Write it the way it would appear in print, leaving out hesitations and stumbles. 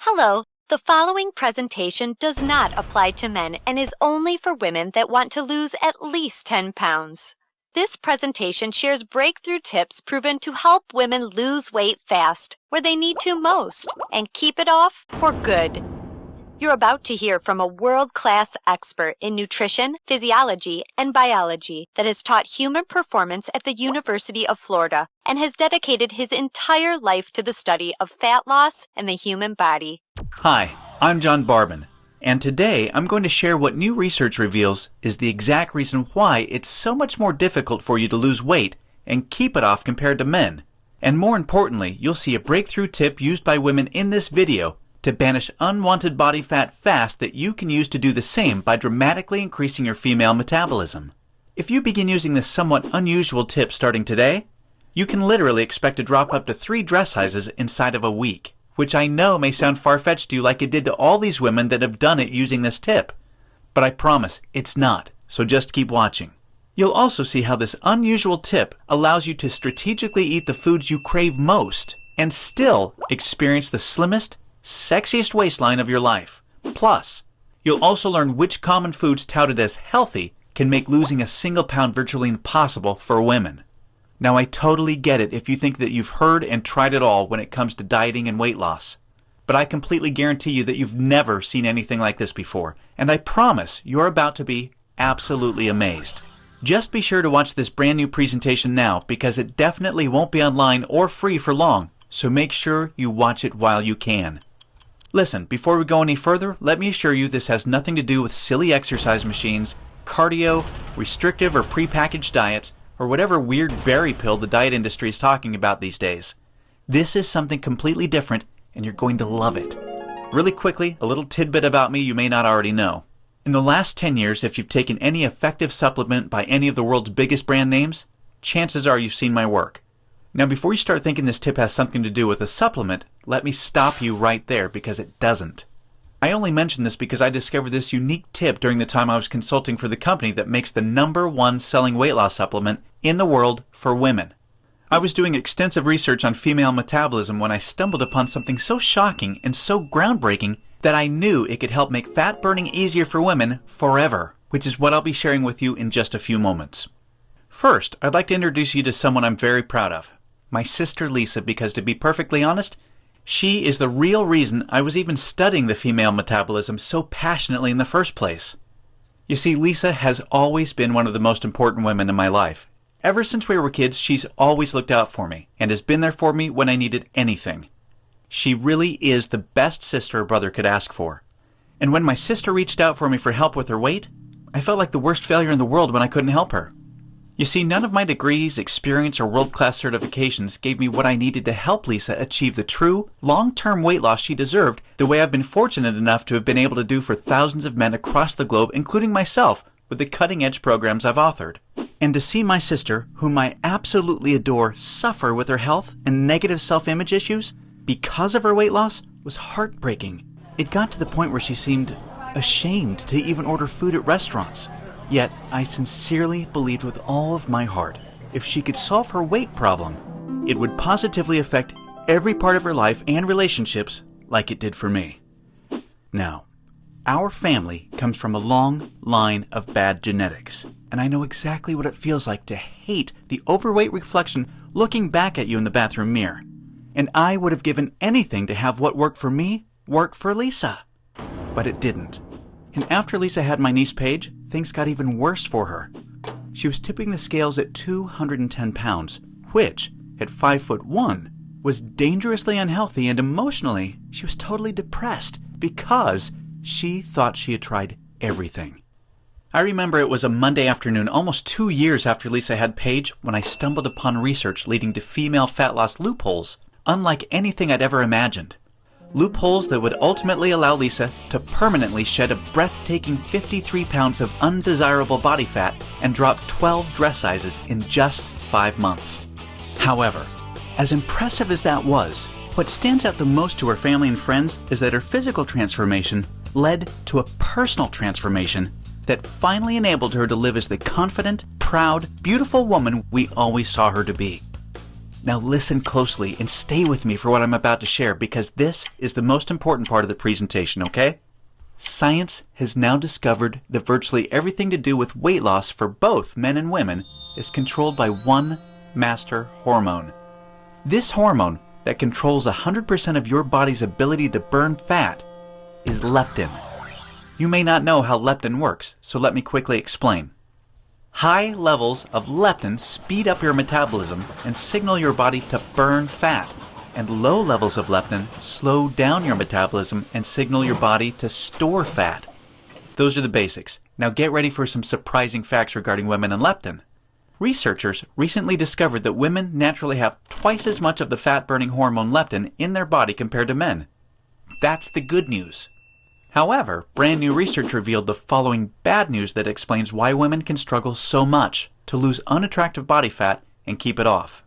Hello, the following presentation does not apply to men and is only for women that want to lose at least 10 pounds. This presentation shares breakthrough tips proven to help women lose weight fast, where they need to most, and keep it off for good. You're about to hear from a world-class expert in nutrition, physiology, and biology that has taught human performance at the University of Florida and has dedicated his entire life to the study of fat loss and the human body. Hi, I'm John Barbin, and today I'm going to share what new research reveals is the exact reason why it's so much more difficult for you to lose weight and keep it off compared to men. And more importantly, you'll see a breakthrough tip used by women in this video to banish unwanted body fat fast that you can use to do the same by dramatically increasing your female metabolism. If you begin using this somewhat unusual tip starting today, you can literally expect to drop up to 3 dress sizes inside of a week, which I know may sound far-fetched to you like it did to all these women that have done it using this tip. But I promise it's not, so just keep watching. You'll also see how this unusual tip allows you to strategically eat the foods you crave most and still experience the slimmest, sexiest waistline of your life. Plus, you'll also learn which common foods touted as healthy can make losing a single pound virtually impossible for women. Now, I totally get it if you think that you've heard and tried it all when it comes to dieting and weight loss. But I completely guarantee you that you've never seen anything like this before, and I promise you're about to be absolutely amazed. Just be sure to watch this brand new presentation now because it definitely won't be online or free for long, so make sure you watch it while you can. Listen, before we go any further, let me assure you this has nothing to do with silly exercise machines, cardio, restrictive or prepackaged diets, or whatever weird berry pill the diet industry is talking about these days. This is something completely different, and you're going to love it. Really quickly, a little tidbit about me you may not already know. In the last 10 years, if you've taken any effective supplement by any of the world's biggest brand names, chances are you've seen my work. Now, before you start thinking this tip has something to do with a supplement, let me stop you right there because it doesn't. I only mention this because I discovered this unique tip during the time I was consulting for the company that makes the #1 selling weight loss supplement in the world for women. I was doing extensive research on female metabolism when I stumbled upon something so shocking and so groundbreaking that I knew it could help make fat burning easier for women forever, which is what I'll be sharing with you in just a few moments. First, I'd like to introduce you to someone I'm very proud of. My sister Lisa, because to be perfectly honest, she is the real reason I was even studying the female metabolism so passionately in the first place. You see, Lisa has always been one of the most important women in my life. Ever since we were kids, she's always looked out for me and has been there for me when I needed anything. She really is the best sister a brother could ask for. And when my sister reached out for me for help with her weight, I felt like the worst failure in the world when I couldn't help her. You see, none of my degrees, experience, or world-class certifications gave me what I needed to help Lisa achieve the true, long-term weight loss she deserved the way I've been fortunate enough to have been able to do for thousands of men across the globe, including myself, with the cutting-edge programs I've authored. And to see my sister, whom I absolutely adore, suffer with her health and negative self-image issues because of her weight loss was heartbreaking. It got to the point where she seemed ashamed to even order food at restaurants. Yet, I sincerely believed with all of my heart, if she could solve her weight problem, it would positively affect every part of her life and relationships like it did for me. Now, our family comes from a long line of bad genetics, and I know exactly what it feels like to hate the overweight reflection looking back at you in the bathroom mirror. And I would have given anything to have what worked for me work for Lisa. But it didn't. And after Lisa had my niece Paige, things got even worse for her. She was tipping the scales at 210 pounds, which, at 5'1", was dangerously unhealthy, and emotionally, she was totally depressed because she thought she had tried everything. I remember it was a Monday afternoon, almost 2 years after Lisa had Paige, when I stumbled upon research leading to female fat loss loopholes, unlike anything I'd ever imagined. Loopholes that would ultimately allow Lisa to permanently shed a breathtaking 53 pounds of undesirable body fat and drop 12 dress sizes in just 5 months. However, as impressive as that was, what stands out the most to her family and friends is that her physical transformation led to a personal transformation that finally enabled her to live as the confident, proud, beautiful woman we always saw her to be. Now listen closely and stay with me for what I'm about to share because this is the most important part of the presentation, okay? Science has now discovered that virtually everything to do with weight loss for both men and women is controlled by one master hormone. This hormone that controls 100% of your body's ability to burn fat is leptin. You may not know how leptin works, so let me quickly explain. High levels of leptin speed up your metabolism and signal your body to burn fat, and low levels of leptin slow down your metabolism and signal your body to store fat. Those are the basics. Now get ready for some surprising facts regarding women and leptin. Researchers recently discovered that women naturally have twice as much of the fat-burning hormone leptin in their body compared to men. That's the good news. However, brand new research revealed the following bad news that explains why women can struggle so much to lose unattractive body fat and keep it off.